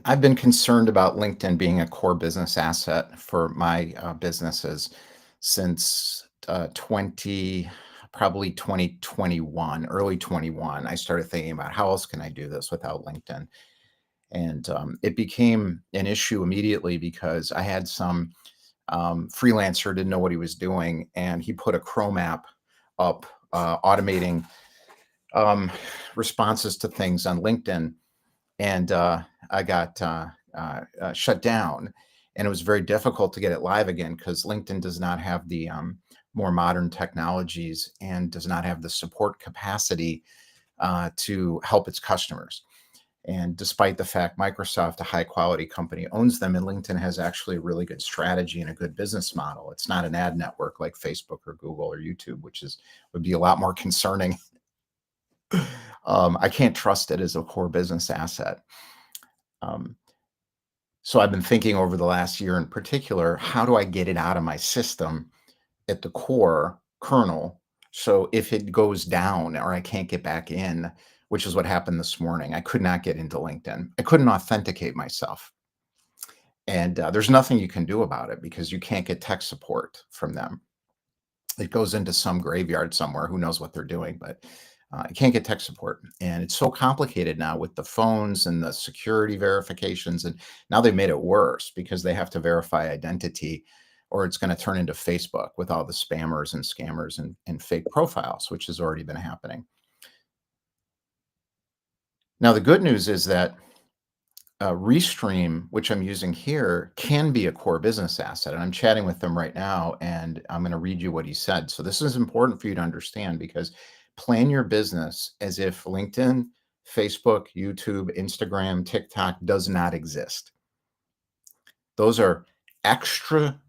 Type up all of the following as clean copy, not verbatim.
I've been concerned about LinkedIn being a core business asset for my businesses since 2021, early 21. I started thinking about how else can I do this without LinkedIn? And it became an issue immediately because I had some freelancer didn't know what he was doing, and he put a Chrome app up automating um, responses to things on LinkedIn, and I got shut down, and it was very difficult to get it live again because LinkedIn does not have the more modern technologies and does not have the support capacity to help its customers. And despite the fact Microsoft, a high quality company, owns them, and LinkedIn has actually a really good strategy and a good business model. It's not an ad network like Facebook or Google or YouTube, which is would be a lot more concerning. I can't trust it as a core business asset. Um, So I've been thinking over the last year in particular, how do I get it out of my system at the core kernel? So if it goes down or I can't get back in, which is what happened this morning, I could not get into LinkedIn. I couldn't authenticate myself. And there's nothing you can do about it because you can't get tech support from them. It goes into some graveyard somewhere. Who knows what they're doing, but I can't get tech support. And it's so complicated now with the phones and the security verifications. And now they've made it worse because they have to verify identity or it's going to turn into Facebook with all the spammers and scammers and fake profiles, which has already been happening. Now, the good news is that Restream, which I'm using here, can be a core business asset. And I'm chatting with them right now, and I'm going to read you what he said. So this is important for you to understand because plan your business as if LinkedIn, Facebook, YouTube, Instagram, TikTok does not exist. Those are extra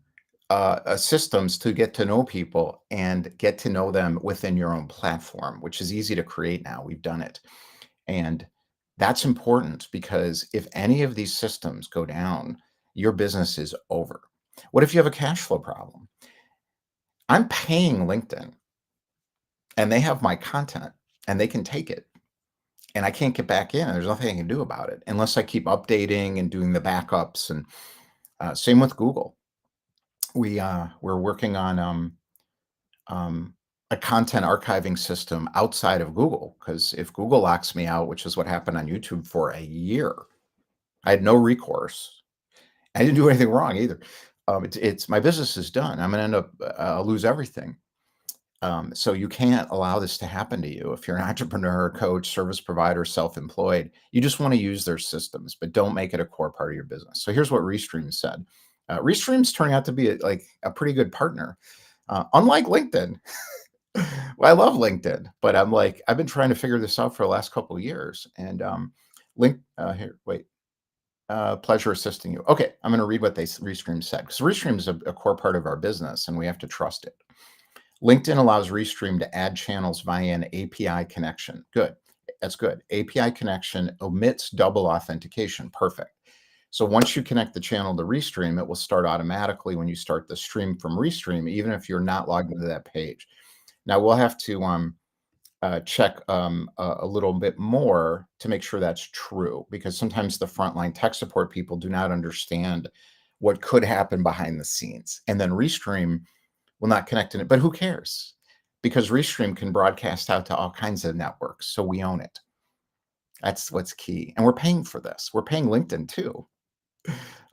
systems to get to know people and get to know them within your own platform, which is easy to create now. We've done it. And that's important because if any of these systems go down, your business is over. What if you have a cash flow problem? I'm paying LinkedIn and they have my content and they can take it and I can't get back in. There's nothing I can do about it unless I keep updating and doing the backups. And same with Google. We're working on um, a content archiving system outside of Google because if Google locks me out, which is what happened on YouTube for a year, I had no recourse. I didn't do anything wrong either. It's my business is done. I'm gonna end up lose everything. So you can't allow this to happen to you. If you're an entrepreneur, coach, service provider, self-employed, you just want to use their systems, but don't make it a core part of your business. So here's what Restream said. Restream's turning out to be like a pretty good partner. Unlike LinkedIn, well, I love LinkedIn, but I'm like I've been trying to figure this out for the last couple of years. And here, wait. Pleasure assisting you. Okay, I'm going to read what Restream said because Restream is a core part of our business and we have to trust it. LinkedIn allows Restream to add channels via an API connection. Good. That's good. API connection omits double authentication. Perfect. So once you connect the channel to Restream, it will start automatically when you start the stream from Restream, even if you're not logged into that page. Now we'll have to check a little bit more to make sure that's true, because sometimes the frontline tech support people do not understand what could happen behind the scenes. And then Restream will not connect in it, but who cares? Because Restream can broadcast out to all kinds of networks, so we own it. That's what's key. And we're paying for this. We're paying LinkedIn too.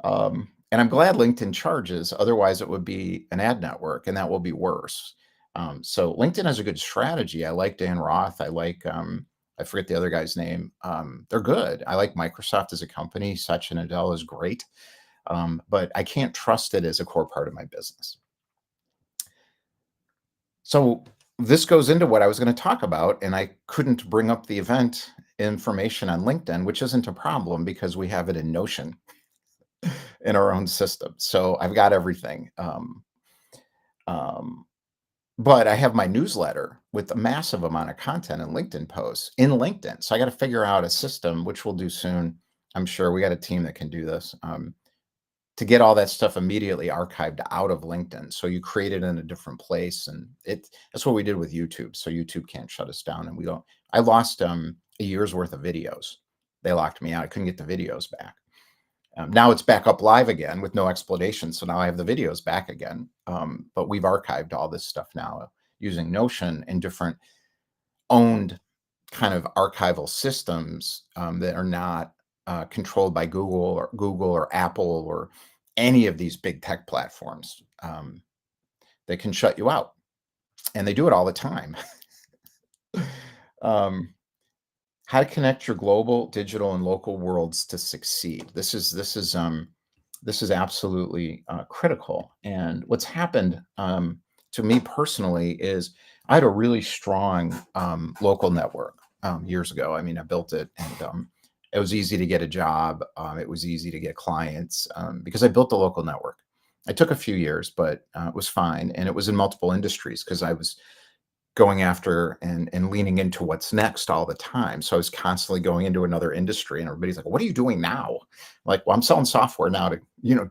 And I'm glad LinkedIn charges. Otherwise, it would be an ad network, and that will be worse. So LinkedIn has a good strategy. I like Dan Roth. I like I forget the other guy's name. They're good. I like Microsoft as a company. Satya Nadella is great, but I can't trust it as a core part of my business. So this goes into what I was going to talk about, and I couldn't bring up the event information on LinkedIn, which isn't a problem because we have it in Notion in our own system. So I've got everything. Um, but I have my newsletter with a massive amount of content and LinkedIn posts in LinkedIn. So I got to figure out a system, which we'll do soon. I'm sure we got a team that can do this to get all that stuff immediately archived out of LinkedIn. So you create it in a different place. And that's what we did with YouTube. So YouTube can't shut us down. And we don't, I lost a year's worth of videos. They locked me out. I couldn't get the videos back. Now it's back up live again with no explanation. So now I have the videos back again. But we've archived all this stuff now using Notion and different owned kind of archival systems that are not controlled by Google or Apple or any of these big tech platforms. They can shut you out, and they do it all the time. um, how to connect your global, digital, and local worlds to succeed. This is absolutely critical. And what's happened to me personally is I had a really strong local network years ago. I mean, I built it, and it was easy to get a job. It was easy to get clients because I built the local network. It took a few years, but it was fine, and it was in multiple industries because I was going after and leaning into what's next all the time. So I was constantly going into another industry, and everybody's like, "What are you doing now?" Like, "Well, I'm selling software now to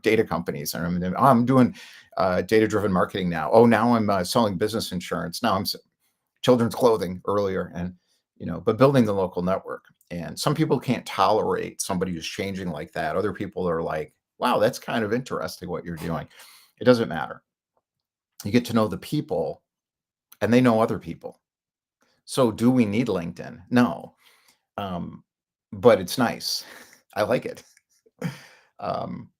data companies, and I'm doing data-driven marketing now. Oh, now I'm selling business insurance. Now children's clothing earlier, and but building the local network. And some people can't tolerate somebody who's changing like that. Other people are like, "Wow, that's kind of interesting what you're doing." It doesn't matter. You get to know the people, and they know other people. So do we need LinkedIn? No. Um, but it's nice. I like it. Um,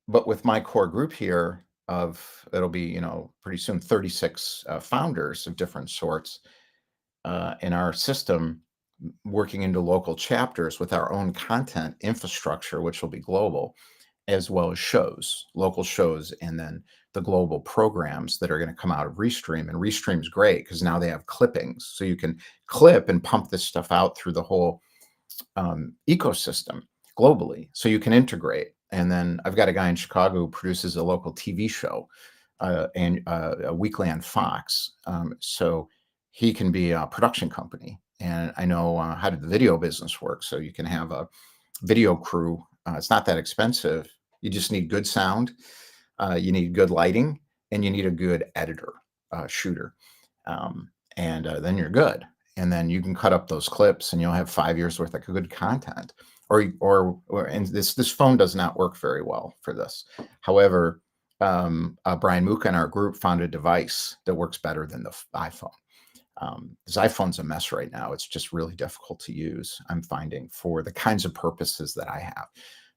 but with my core group here of it'll be, pretty soon 36 founders of different sorts in our system working into local chapters with our own content infrastructure, which will be global, as well as shows, local shows, and then the global programs that are going to come out of Restream. And Restream's great because now they have clippings. So you can clip and pump this stuff out through the whole ecosystem globally. So you can integrate. And then I've got a guy in Chicago who produces a local TV show and a weekly on Fox. So he can be a production company. And I know how did the video business work. So you can have a video crew. It's not that expensive. You just need good sound, you need good lighting, and you need a good editor, shooter. And then you're good. And then you can cut up those clips and you'll have 5 years worth of good content. And this phone does not work very well for this. However, Brian Muka in our group found a device that works better than the iPhone. This iPhone's a mess right now. It's just really difficult to use, I'm finding, for the kinds of purposes that I have.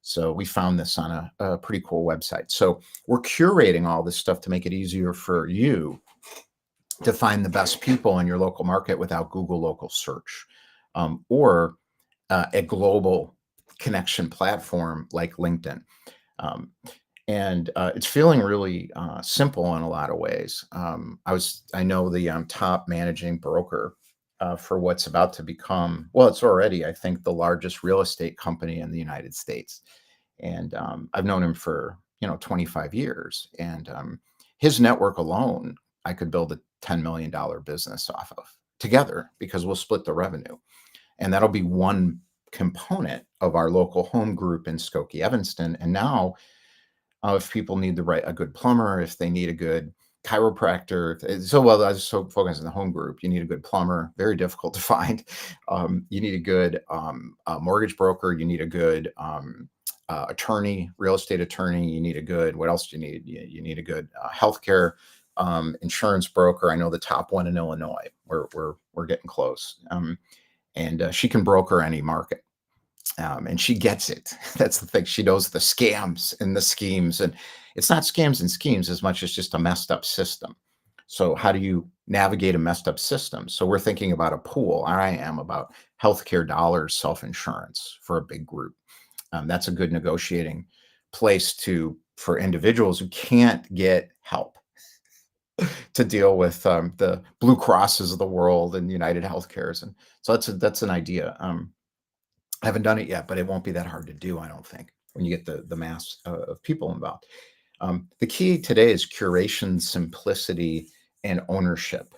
So we found this on a pretty cool website. So we're curating all this stuff to make it easier for you to find the best people in your local market without Google local search, or a global connection platform like LinkedIn. Um, and it's feeling really simple in a lot of ways. I know the top managing broker for what's about to become, well, it's already, I think, the largest real estate company in the United States. And I've known him for 25 years, and his network alone, I could build a $10 million business off of together because we'll split the revenue, and that'll be one component of our local home group in Skokie, Evanston. And now if people need a good plumber, if they need a good chiropractor, I was so focused on the home group. You need a good plumber, very difficult to find. You need a good mortgage broker. You need a good attorney, real estate attorney. You need a good, what else do you need? You need a good healthcare insurance broker. I know the top one in Illinois. We're getting close. And she can broker any market. And she gets it. That's the thing. She knows the scams and the schemes. And it's not scams and schemes as much as just a messed up system. So how do you navigate a messed up system? So we're thinking about a pool. I am about healthcare dollars, self-insurance for a big group. That's a good negotiating place for individuals who can't get help to deal with the Blue Crosses of the world and United Healthcares. And so that's an idea. I haven't done it yet, but it won't be that hard to do, I don't think, when you get the mass of people involved. The key today is curation, simplicity, and ownership.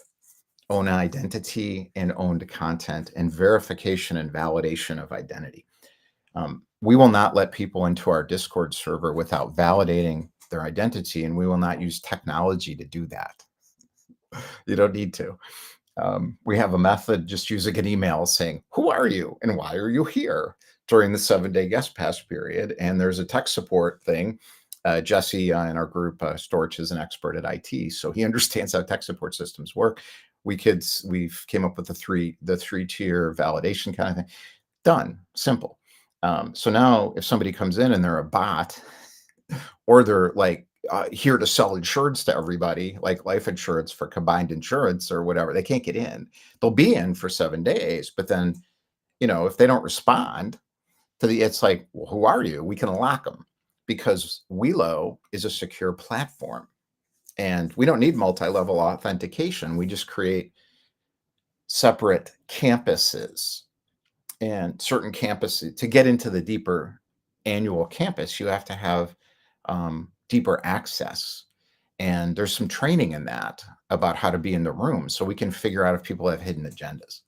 Own identity and owned content, and verification and validation of identity. We will not let people into our Discord server without validating their identity, and we will not use technology to do that. You don't need to. We have a method just using an email saying, "Who are you and why are you here?" during the 7-day guest pass period. And there's a tech support thing. Jesse in our group, Storch is an expert at IT, so he understands how tech support systems work. We've came up with the three tier validation kind of thing. Done, simple. So now if somebody comes in and they're a bot, or they're like here to sell insurance to everybody, like life insurance for combined insurance or whatever, they can't get in. They'll be in for 7 days, but then if they don't respond it's like, well, who are you? We can lock them because Welo is a secure platform and we don't need multi-level authentication. We just create separate campuses, and certain campuses to get into the deeper annual campus, you have to have deeper access. And there's some training in that about how to be in the room so we can figure out if people have hidden agendas.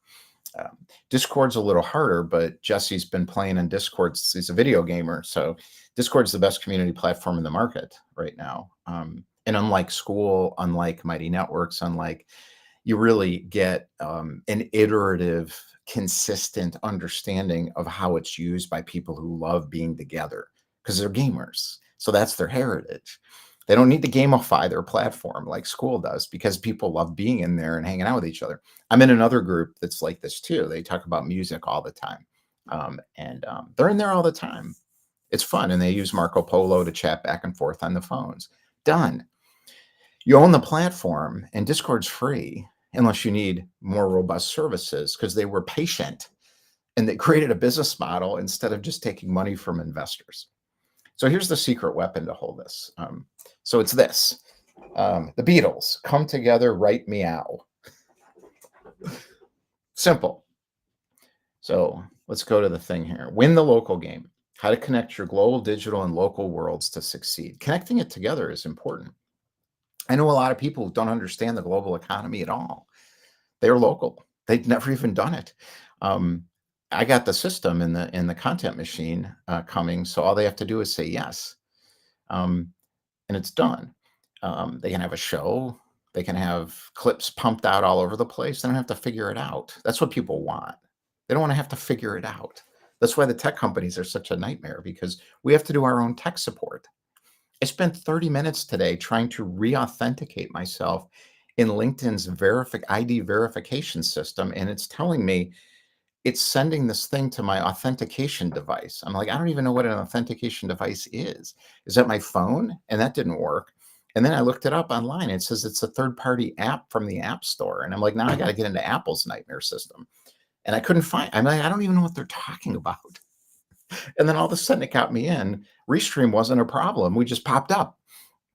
Um, Discord's a little harder, but Jesse's been playing in Discord. He's a video gamer, so Discord's the best community platform in the market right now. And unlike school, unlike Mighty Networks, unlike you really get an iterative, consistent understanding of how it's used by people who love being together because they're gamers. So that's their heritage. They don't need to gamify their platform like school does because people love being in there and hanging out with each other. I'm in another group that's like this too. They talk about music all the time. And they're in there all the time. It's fun. And they use Marco Polo to chat back and forth on the phones. Done. You own the platform, and Discord's free unless you need more robust services because they were patient and they created a business model instead of just taking money from investors. So here's the secret weapon to hold this. So it's this. The Beatles, come together, write meow. Simple. So let's go to the thing here. Win the local game. How to connect your global, digital, and local worlds to succeed. Connecting it together is important. I know a lot of people who don't understand the global economy at all. They're local. They've never even done it. I got the system in the content machine coming, so all they have to do is say yes, and it's done. They can have a show. They can have clips pumped out all over the place. They don't have to figure it out. That's what people want. They don't want to have to figure it out. That's why the tech companies are such a nightmare because we have to do our own tech support. I spent 30 minutes today trying to re-authenticate myself in LinkedIn's ID verification system, and it's telling me it's sending this thing to my authentication device. I'm like, I don't even know what an authentication device is. Is that my phone? And that didn't work. And then I looked it up online. It says it's a third-party app from the App Store. And I'm like, now I got to get into Apple's nightmare system. And I couldn't find, I'm like, I don't even know what they're talking about. And then all of a sudden it got me in. Restream wasn't a problem. We just popped up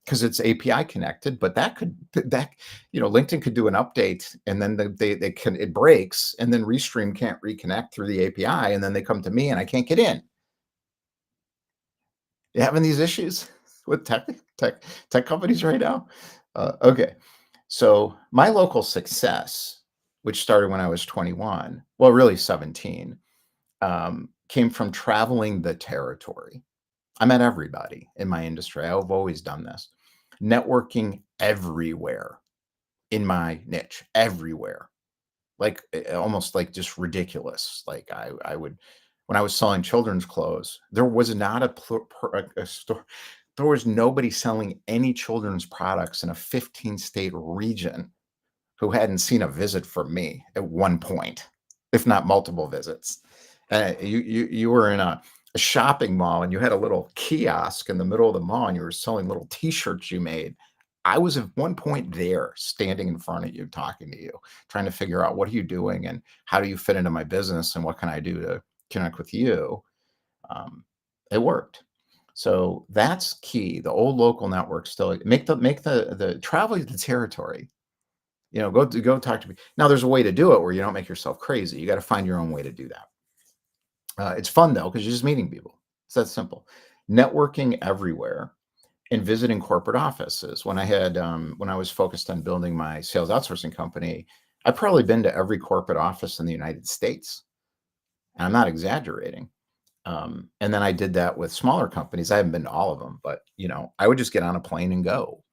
because it's API connected, but LinkedIn could do an update and then it breaks and then Restream can't reconnect through the API and then they come to me and I can't get in. You having these issues with tech companies right now? Okay. So my local success, which started when I was 21, well, really 17, came from traveling the territory. I met everybody in my industry. I've always done this. Networking everywhere in my niche, everywhere. Like almost like just ridiculous. Like I would, when I was selling children's clothes, there was not a store. There was nobody selling any children's products in a 15-state region who hadn't seen a visit from me at one point, if not multiple visits. You were in a shopping mall and you had a little kiosk in the middle of the mall and you were selling little T-shirts you made. I was at one point there standing in front of you, talking to you, trying to figure out what are you doing and how do you fit into my business and what can I do to connect with you? It worked. So that's key. The old local network still make the travel the territory. Go talk to me. Now there's a way to do it where you don't make yourself crazy. You got to find your own way to do that. It's fun though, because you're just meeting people. It's that simple. Networking everywhere and visiting corporate offices. When I was focused on building my sales outsourcing company, I've probably been to every corporate office in the United States. And I'm not exaggerating. And then I did that with smaller companies. I haven't been to all of them, but I would just get on a plane and go.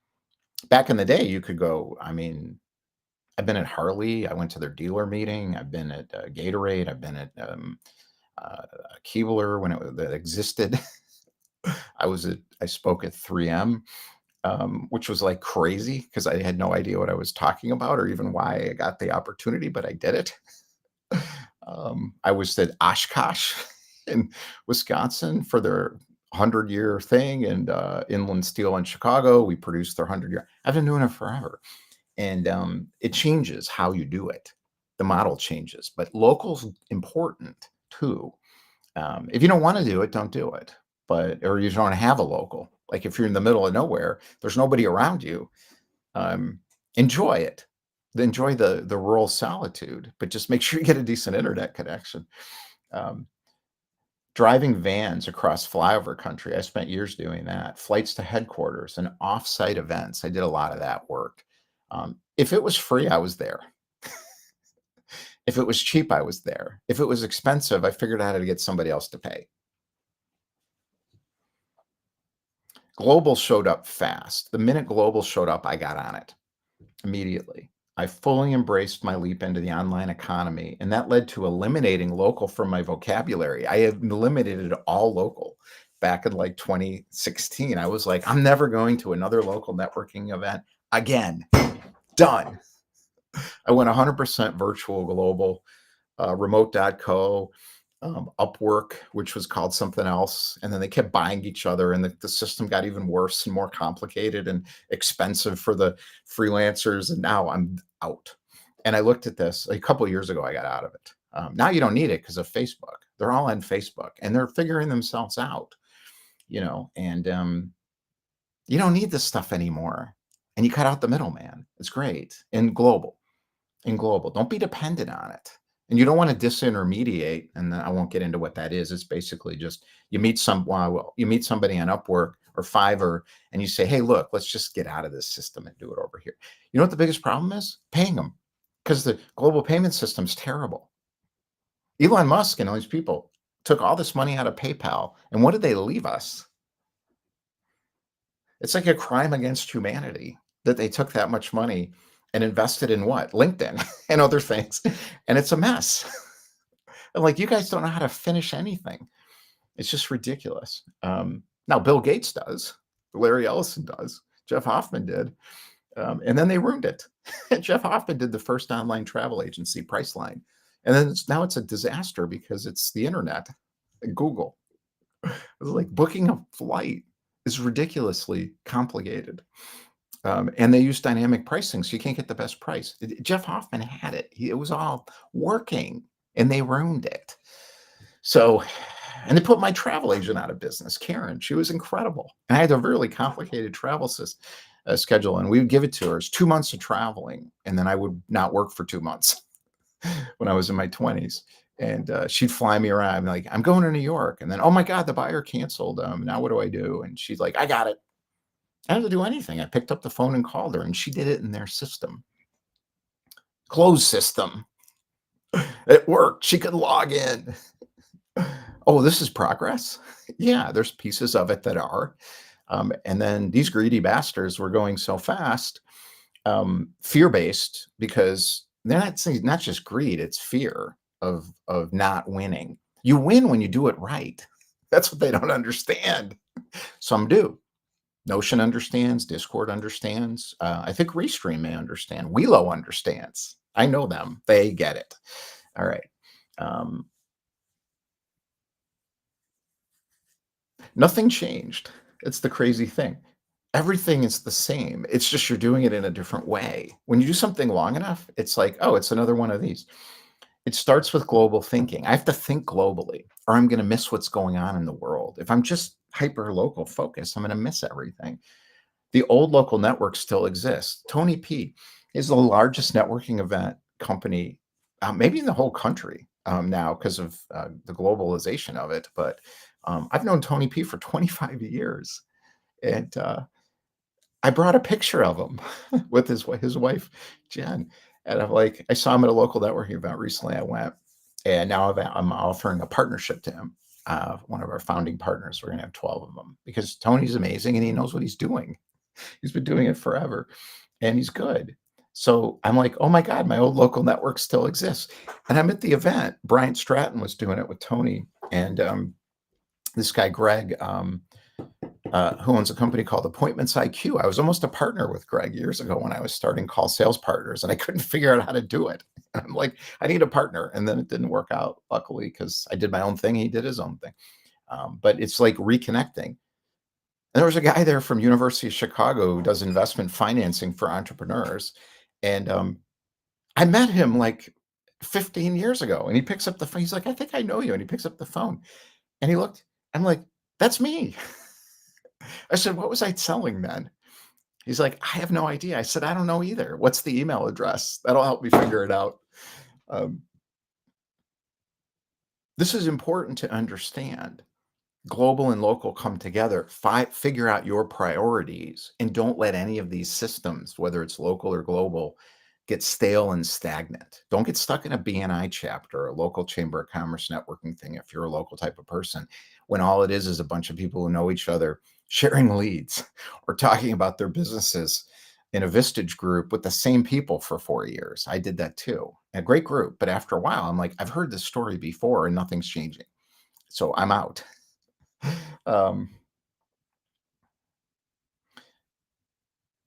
Back in the day, you could go. I mean, I've been at Harley. I went to their dealer meeting. I've been at Gatorade. I've been at Keebler when that existed. I spoke at 3M, which was like crazy because I had no idea what I was talking about or even why I got the opportunity, but I did it. I was at Oshkosh in Wisconsin for their 100-year thing, and Inland Steel in Chicago. We produced their 100-year. I've been doing it forever, and it changes how you do it. The model changes, but local's important too. If you don't want to do it, don't do it. But or you don't have a local. Like if you're in the middle of nowhere, there's nobody around you. Um, enjoy it. Enjoy the rural solitude, but just make sure you get a decent internet connection. Um, driving vans across flyover country. I spent years doing that. Flights to headquarters and offsite events. I did a lot of that work. If it was free, I was there. If it was cheap, I was there. If it was expensive, I figured out how to get somebody else to pay. Global showed up fast. The minute global showed up, I got on it immediately. I fully embraced my leap into the online economy, and that led to eliminating local from my vocabulary. I have eliminated all local back in like 2016. I was like, I'm never going to another local networking event again. Done. I went 100% virtual global, remote.co, Upwork, which was called something else. And then they kept buying each other, and the system got even worse and more complicated and expensive for the freelancers. And now I'm out. And I looked at this a couple of years ago, I got out of it. Now you don't need it because of Facebook. They're all on Facebook and they're figuring themselves out, and you don't need this stuff anymore. And you cut out the middleman. It's great. In global. Don't be dependent on it. And you don't want to disintermediate. And I won't get into what that is. It's basically just you meet somebody on Upwork or Fiverr, and you say, "Hey, look, let's just get out of this system and do it over here." You know what the biggest problem is? Paying them, because the global payment system's terrible. Elon Musk and all these people took all this money out of PayPal, and what did they leave us? It's like a crime against humanity that they took that much money and invested in what? LinkedIn and other things. And it's a mess. I'm like, you guys don't know how to finish anything. It's just ridiculous. Now, Bill Gates does, Larry Ellison does, Jeff Hoffman did. And then they ruined it. Jeff Hoffman did the first online travel agency, Priceline. And then now it's a disaster because it's the internet and Google. It's like booking a flight is ridiculously complicated. And they use dynamic pricing, so you can't get the best price. Jeff Hoffman had it. It was all working, and they ruined it. So, and they put my travel agent out of business, Karen. She was incredible. And I had a really complicated travel schedule, and we would give it to her. It's 2 months of traveling, and then I would not work for 2 months when I was in my 20s. And she'd fly me around, like, I'm going to New York. And then, oh my God, the buyer canceled. Now what do I do? And she's like, I got it. I didn't have to do anything. I picked up the phone and called her, and she did it in their system. Closed system. It worked. She could log in. Oh, this is progress? Yeah, there's pieces of it that are. And then these greedy bastards were going so fast, fear-based, because they're not saying not just greed, it's fear of not winning. You win when you do it right. That's what they don't understand. Some do. Notion understands, Discord understands. I think Restream may understand. Welo understands. I know them. They get it. All right. Nothing changed. It's the crazy thing. Everything is the same. It's just you're doing it in a different way. When you do something long enough, it's like, oh, it's another one of these. It starts with global thinking. I have to think globally, or I'm going to miss what's going on in the world. If I'm just hyper local focused, I'm going to miss everything. The old local network still exists. Tony P is the largest networking event company, maybe in the whole country now because of the globalization of it. But I've known Tony P for 25 years, and I brought a picture of him with his wife Jen, and I'm like, I saw him at a local networking event recently. I went, and now I'm offering a partnership to him. One of our founding partners. We're going to have 12 of them because Tony's amazing and he knows what he's doing. He's been doing it forever, and he's good. So I'm like, "Oh my god, my old local network still exists." And I'm at the event. Bryant Stratton was doing it with Tony and, this guy, Greg, who owns a company called Appointments IQ. I was almost a partner with Greg years ago when I was starting Call Sales Partners, and I couldn't figure out how to do it. I'm like, "I need a partner," and then it didn't work out, luckily, because I did my own thing, he did his own thing. But it's like reconnecting. And there was a guy there from University of Chicago who does investment financing for entrepreneurs, and, I met him, like, 15 years ago, and he picks up the phone. He's like, "I think I know you," and he picks up the phone, and he looked I'm like, "That's me." I said, "What was I selling then?" He's like, "I have no idea." I said, "I don't know either. What's the email address? That'll help me figure it out." Um, this is important to understand. Global and local come together. Figure out your priorities and don't let any of these systems, whether it's local or global, get stale and stagnant. Don't get stuck in a BNI chapter, a local chamber of commerce networking thing if you're a local type of person, when all it is a bunch of people who know each other sharing leads or talking about their businesses in a Vistage group with the same people for 4 years. I did that too. A great group, but after a while, I'm like, I've heard this story before and nothing's changing. So I'm out. Um,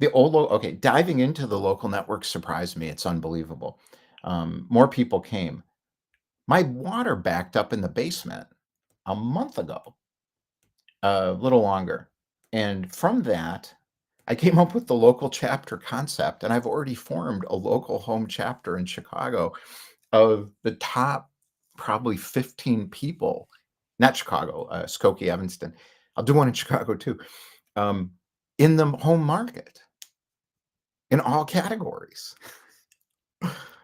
okay, diving into the local network surprised me. It's unbelievable. More people came. My water backed up in the basement a month ago, a little longer. And from that, I came up with the local chapter concept, and I've already formed a local home chapter in Chicago of the top probably 15 people, not Chicago, Skokie, Evanston. I'll do one in Chicago too, um, in the home market in all categories.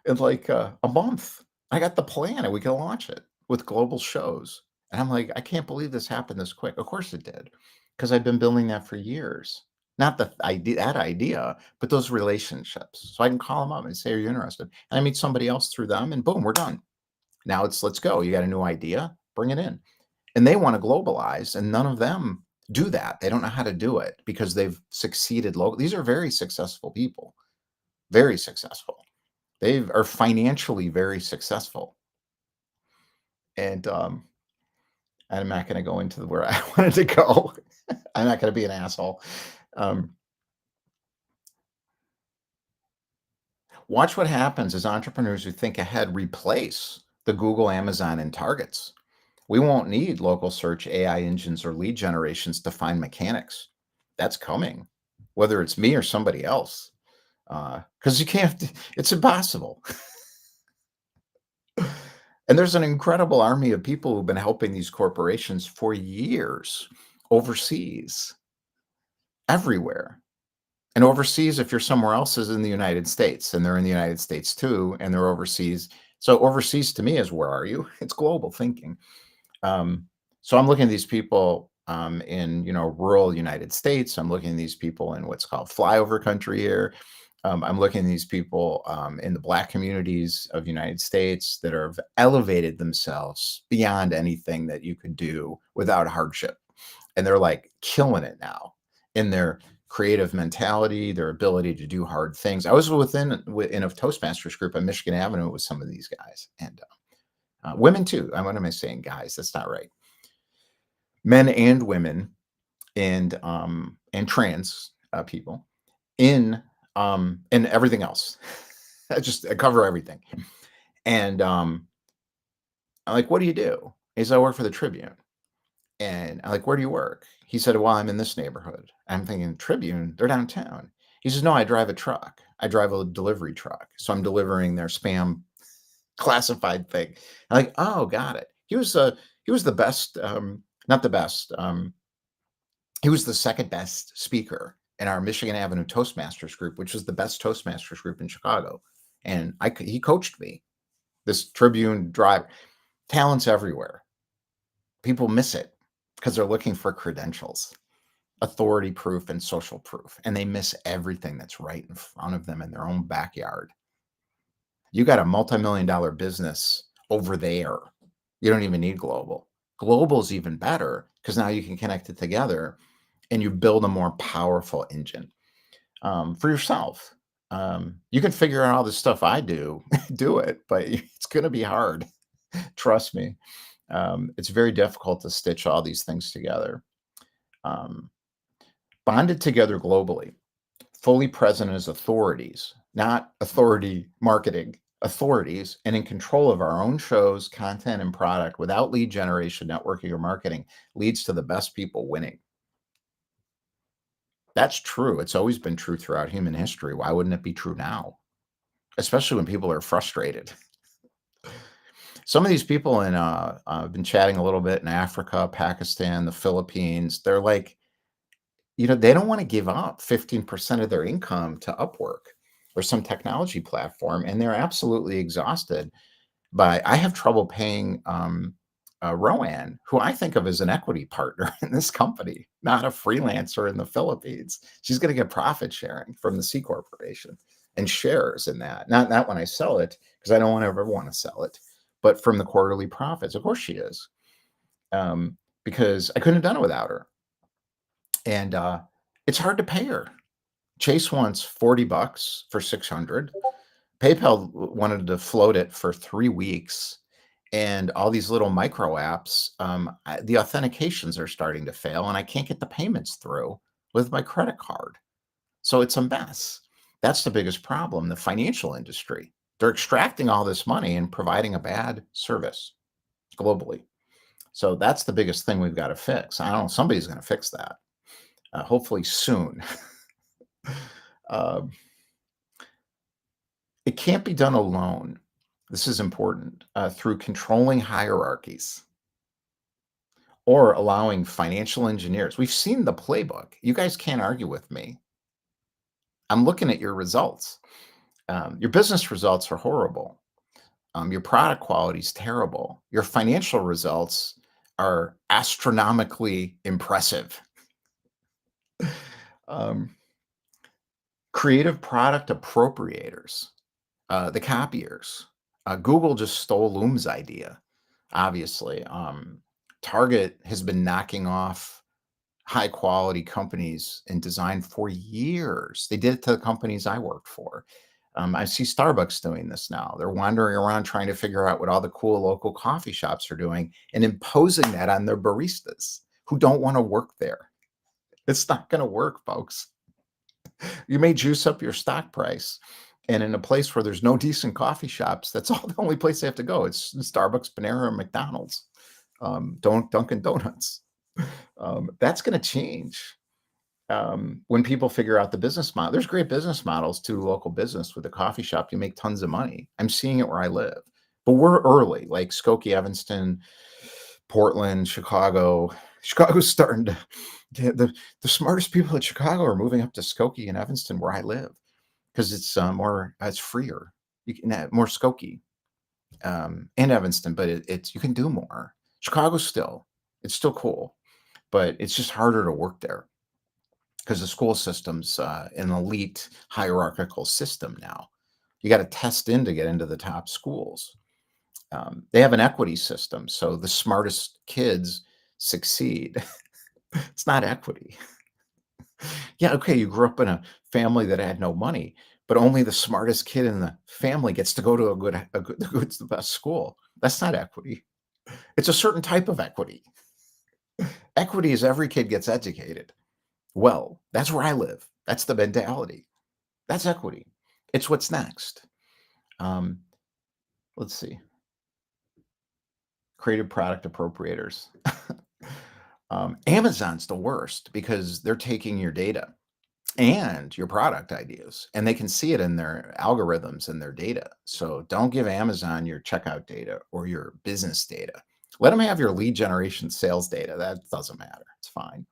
In like a month. I got the plan and we can launch it with global shows. And I'm like, I can't believe this happened this quick. Of course it did, because I've been building that for years. Not the idea, that idea, but those relationships. So I can call them up and say, "Are you interested?" And I meet somebody else through them, and boom, we're done. Now it's let's go. You got a new idea? Bring it in. And they want to globalize, and none of them do that. They don't know how to do it because they've succeeded local. These are very successful people, very successful. They are financially very successful, and, I'm not gonna go into where I wanted to go. I'm not gonna be an asshole. Um, watch what happens as entrepreneurs who think ahead replace the Google, Amazon, and Targets. We won't need local search, AI engines, or lead generations to find mechanics. That's coming, whether it's me or somebody else, because you can't it's impossible. And there's an incredible army of people who've been helping these corporations for years overseas, everywhere. And overseas, if you're somewhere else, is in the United States, and they're in the United States too, and they're overseas. So overseas to me is where are you? It's global thinking. Um, so I'm looking at these people in rural United States. I'm looking at these people in what's called flyover country here. I'm looking at these people in the Black communities of United States that have elevated themselves beyond anything that you could do without hardship, and they're like killing it now in their creative mentality, their ability to do hard things. I was in a Toastmasters group on Michigan Avenue with some of these guys, and women too. What am I saying, guys? That's not right. Men and women and trans people and everything else. I cover everything. And I'm like, "What do you do?" He said, "I work for the Tribune." And I'm like, "Where do you work?" He said, "Well, I'm in this neighborhood." I'm thinking, Tribune, they're downtown. He says, "No, I drive a truck. I drive a delivery truck. So I'm delivering their spam classified thing." I'm like, "Oh, got it." He was the best, not the best. He was the second best speaker in our Michigan Avenue Toastmasters group, which was the best Toastmasters group in Chicago. And he coached me. This Tribune drive, talents everywhere. People miss it because they're looking for credentials, authority proof, and social proof, and they miss everything that's right in front of them in their own backyard. You got a multi-million-dollar business over there. You don't even need global. Global's even better because now you can connect it together and you build a more powerful engine for yourself. You can figure out all the stuff I do, do it, but it's going to be hard. Trust me. It's very difficult to stitch all these things together. Um, Bonded together globally, fully present as authorities, not authority marketing, authorities, and in control of our own shows, content, and product without lead generation, networking, or marketing leads to the best people winning. That's true. It's always been true throughout human history. Why wouldn't it be true now? Especially when people are frustrated. Some of these people in, I've been chatting a little bit in Africa, Pakistan, the Philippines. They're like, they don't want to give up 15% of their income to Upwork or some technology platform, and they're absolutely exhausted by. I have trouble paying Roanne, who I think of as an equity partner in this company, not a freelancer in the Philippines. She's going to get profit sharing from the C corporation and shares in that. Not when I sell it, because I don't ever want to sell it, but from the quarterly profits. Of course she is, because I couldn't have done it without her. And it's hard to pay her. Chase wants $40 for 600. PayPal wanted to float it for 3 weeks, and all these little micro apps, the authentications are starting to fail, and I can't get the payments through with my credit card. So it's a mess. That's the biggest problem. The financial industry, they're extracting all this money and providing a bad service globally. So that's the biggest thing we've got to fix. I don't know. Somebody's going to fix that. Hopefully soon. Um, It can't be done alone. This is important, through controlling hierarchies or allowing financial engineers. We've seen the playbook. You guys can't argue with me. I'm looking at your results. Your business results are horrible. Your product quality is terrible. Your financial results are astronomically impressive. Um, Creative product appropriators, the copiers. Google just stole Loom's idea, obviously. Target has been knocking off high quality companies in design for years. They did it to the companies I worked for. I see Starbucks doing this now. They're wandering around trying to figure out what all the cool local coffee shops are doing and imposing that on their baristas who don't want to work there. It's not going to work, folks. You may juice up your stock price. And in a place where there's no decent coffee shops, that's all the only place they have to go. It's Starbucks, Panera, and McDonald's. Don't Dunkin' Donuts. That's going to change when people figure out the business model. There's great business models to local business with a coffee shop. You make tons of money. I'm seeing it where I live, but we're early. Like Skokie, Evanston, Portland, Chicago. Chicago's starting to get the smartest people in Chicago are moving up to Skokie and Evanston, where I live, because it's more, it's freer. You can have more Skokie and Evanston, but it's, you can do more. Chicago still, it's still cool, but it's just harder to work there because the school system's an elite hierarchical system now. You got to test in to get into the top schools. They have an equity system, so the smartest kids succeed. It's not equity. Yeah, okay, you grew up in a family that had no money, but only the smartest kid in the family gets to go to the best school. That's not equity. It's a certain type of equity. Equity is every kid gets educated. Well, that's where I live. That's the mentality. That's equity. It's what's next. Um, let's see. Creative product appropriators. Amazon's the worst because they're taking your data and your product ideas, and they can see it in their algorithms and their data. So don't give Amazon your checkout data or your business data. Let them have your lead generation sales data. That doesn't matter. It's fine.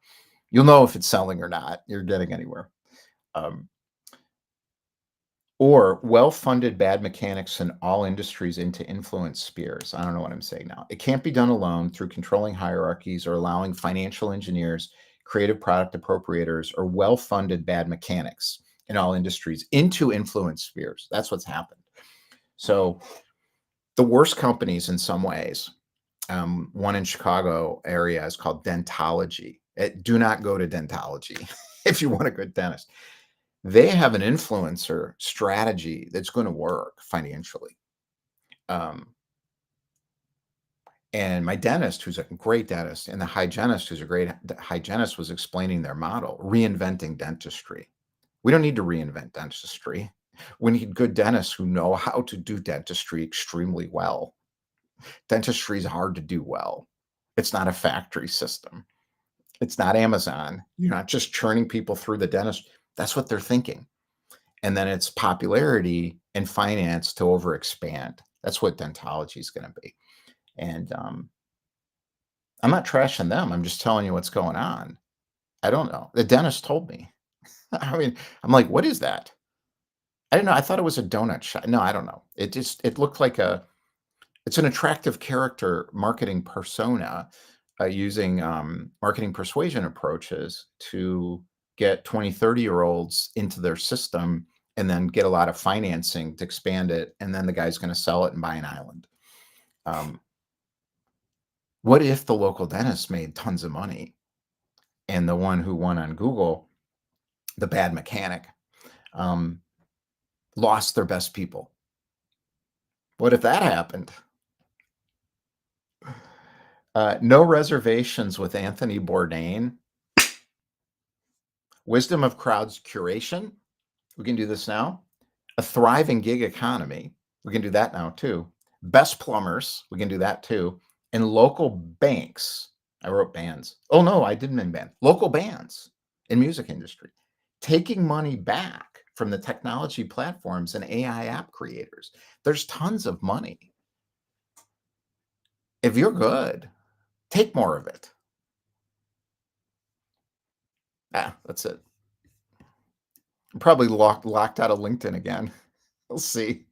You'll know if it's selling or not. You're getting anywhere. Um, or well-funded bad mechanics in all industries into influence spheres. I don't know what I'm saying now. It can't be done alone through controlling hierarchies or allowing financial engineers, creative product appropriators, or well-funded bad mechanics in all industries into influence spheres. That's what's happened. So the worst companies in some ways, one in Chicago area is called Dentology. Do not go to Dentology if you want a good dentist. They have an influencer strategy that's gonna work financially. Um, and my dentist, who's a great dentist, and the hygienist, who's a great hygienist, was explaining their model, reinventing dentistry. We don't need to reinvent dentistry. We need good dentists who know how to do dentistry extremely well. Dentistry is hard to do well. It's not a factory system. It's not Amazon. You're not just churning people through the dentist. That's what they're thinking. And then it's popularity and finance to overexpand. That's what dentology is going to be. And I'm not trashing them. I'm just telling you what's going on. I don't know. The dentist told me. I mean, I'm like, what is that? I didn't know. I thought it was a donut shop. No, I don't know. It looked like it's an attractive character marketing persona using marketing persuasion approaches to get 20, 30-year olds into their system and then get a lot of financing to expand it. And then the guy's going to sell it and buy an island. Um, what if the local dentist made tons of money and the one who won on Google, the bad mechanic, um, lost their best people? What if that happened? No reservations with Anthony Bourdain. Wisdom of crowds curation. We can do this now. A thriving gig economy. We can do that now too. Best plumbers. We can do that too. And local banks. I wrote bands. Oh no, I didn't mean band. Local bands in music industry. Taking money back from the technology platforms and AI app creators. There's tons of money. If you're good, take more of it. That's it. I'm probably locked out of LinkedIn again. We'll see.